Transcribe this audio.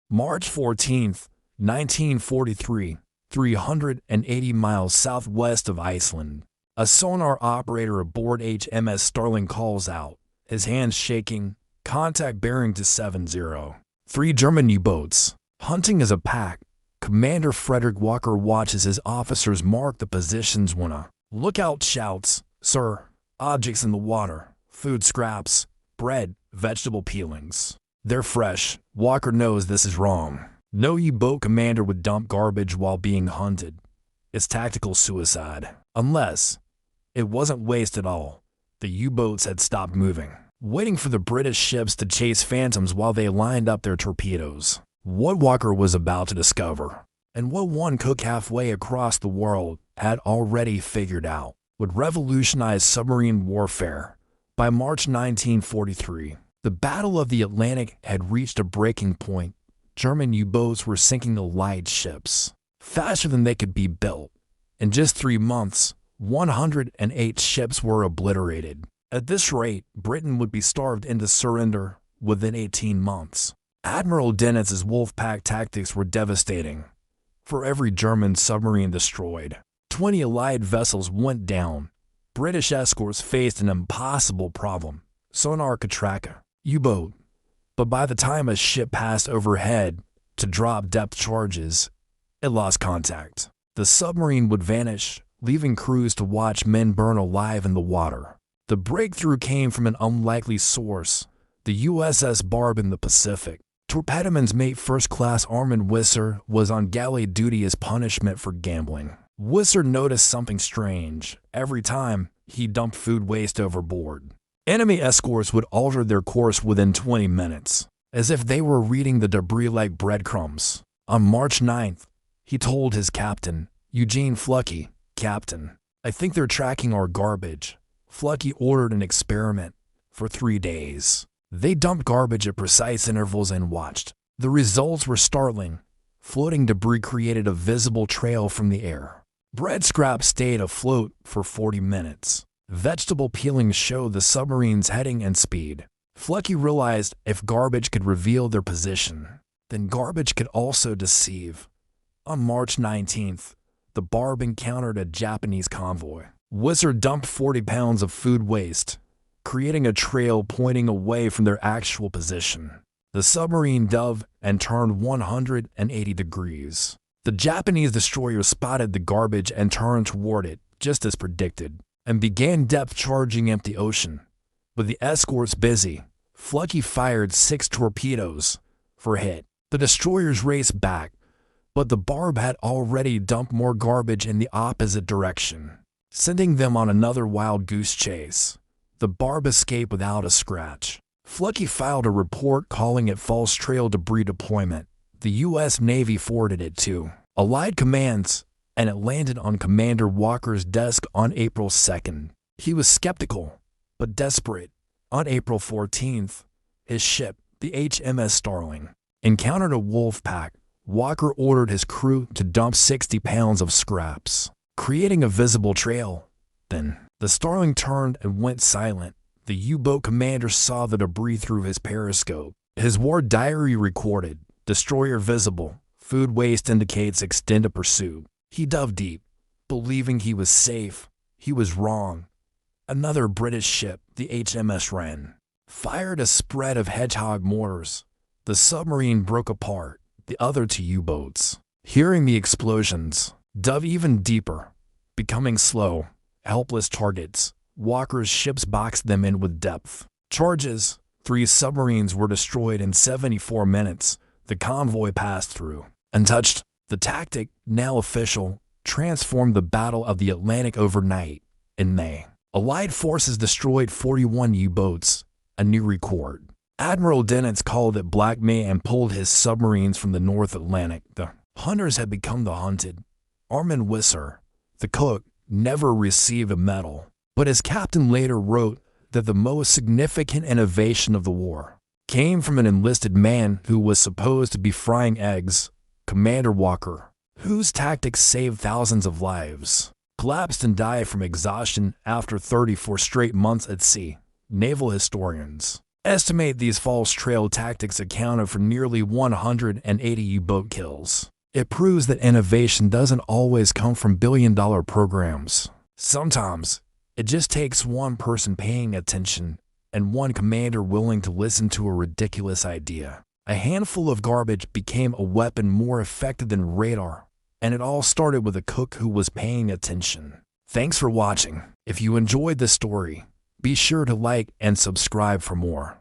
March 14, 1943, 380 miles southwest of Iceland. A sonar operator aboard HMS Starling calls out, his hands shaking, contact bearing to 70. 3 German U-boats. Hunting as a pack, Commander Frederick Walker watches his officers mark the positions when a lookout shouts, "Sir, objects in the water, food scraps, bread, vegetable peelings. They're fresh." Walker knows this is wrong. No U-boat commander would dump garbage while being hunted. It's tactical suicide. Unless it wasn't waste at all. The U-boats had stopped moving, waiting for the British ships to chase phantoms while they lined up their torpedoes. What Walker was about to discover, and what one cook halfway across the world had already figured out, would revolutionize submarine warfare. By March 1943, the Battle of the Atlantic had reached a breaking point. German U-boats were sinking the Allied ships faster than they could be built. In just 3 months, 108 ships were obliterated. At this rate, Britain would be starved into surrender within 18 months. Admiral Dennitz's Wolfpack tactics were devastating. For every German submarine destroyed, 20 Allied vessels went down. British escorts faced an impossible problem: sonar could track a U-boat, but by the time a ship passed overhead to drop depth charges, it lost contact. The submarine would vanish, leaving crews to watch men burn alive in the water. The breakthrough came from an unlikely source: the USS Barb in the Pacific. Torpedoman's mate First Class Armin Wisser was on galley duty as punishment for gambling. Wisser noticed something strange every time he dumped food waste overboard. Enemy escorts would alter their course within 20 minutes, as if they were reading the debris like breadcrumbs. On March 9th, he told his captain, Eugene Flucky, "Captain, I think they're tracking our garbage." Flucky ordered an experiment. For 3 days, they dumped garbage at precise intervals and watched. The results were startling. Floating debris created a visible trail from the air. Bread scraps stayed afloat for 40 minutes. Vegetable peelings showed the submarine's heading and speed. Flucky realized if garbage could reveal their position, then garbage could also deceive. On March 19th, the Barb encountered a Japanese convoy. Wisser dumped 40 pounds of food waste, creating a trail pointing away from their actual position. The submarine dove and turned 180 degrees. The Japanese destroyer spotted the garbage and turned toward it, just as predicted, and began depth charging empty ocean. With the escorts busy, Flucky fired 6 torpedoes for hit. The destroyers raced back, but the Barb had already dumped more garbage in the opposite direction, sending them on another wild goose chase. The Barb escaped without a scratch. Flucky filed a report calling it false trail debris deployment. The U.S. Navy forwarded it to Allied commands, and it landed on Commander Walker's desk on April 2nd. He was skeptical, but desperate. On April 14th, his ship, the HMS Starling, encountered a wolf pack. Walker ordered his crew to dump 60 pounds of scraps, creating a visible trail. Then, the Starling turned and went silent. The U-boat commander saw the debris through his periscope. His war diary recorded, "Destroyer visible. Food waste indicates extended pursuit." He dove deep, believing he was safe. He was wrong. Another British ship, the HMS Wren, fired a spread of Hedgehog mortars. The submarine broke apart. The other 2 U-boats, hearing the explosions, dove even deeper, becoming slow, helpless targets. Walker's ships boxed them in with depth charges. 3 submarines were destroyed in 74 minutes. The convoy passed through, untouched. The tactic, now official, transformed the Battle of the Atlantic overnight. In May, Allied forces destroyed 41 U-boats, a new record. Admiral Dennitz called it Black May and pulled his submarines from the North Atlantic. The hunters had become the hunted. Armin Wisser, the cook, never received a medal, but his captain later wrote that the most significant innovation of the war came from an enlisted man who was supposed to be frying eggs. Commander Walker, whose tactics saved thousands of lives, collapsed and died from exhaustion after 34 straight months at sea. Naval historians estimate these false trail tactics accounted for nearly 180 U-boat kills. It proves that innovation doesn't always come from billion-dollar programs. Sometimes, it just takes one person paying attention and one commander willing to listen to a ridiculous idea. A handful of garbage became a weapon more effective than radar, and it all started with a cook who was paying attention. Thanks for watching. If you enjoyed this story, be sure to like and subscribe for more.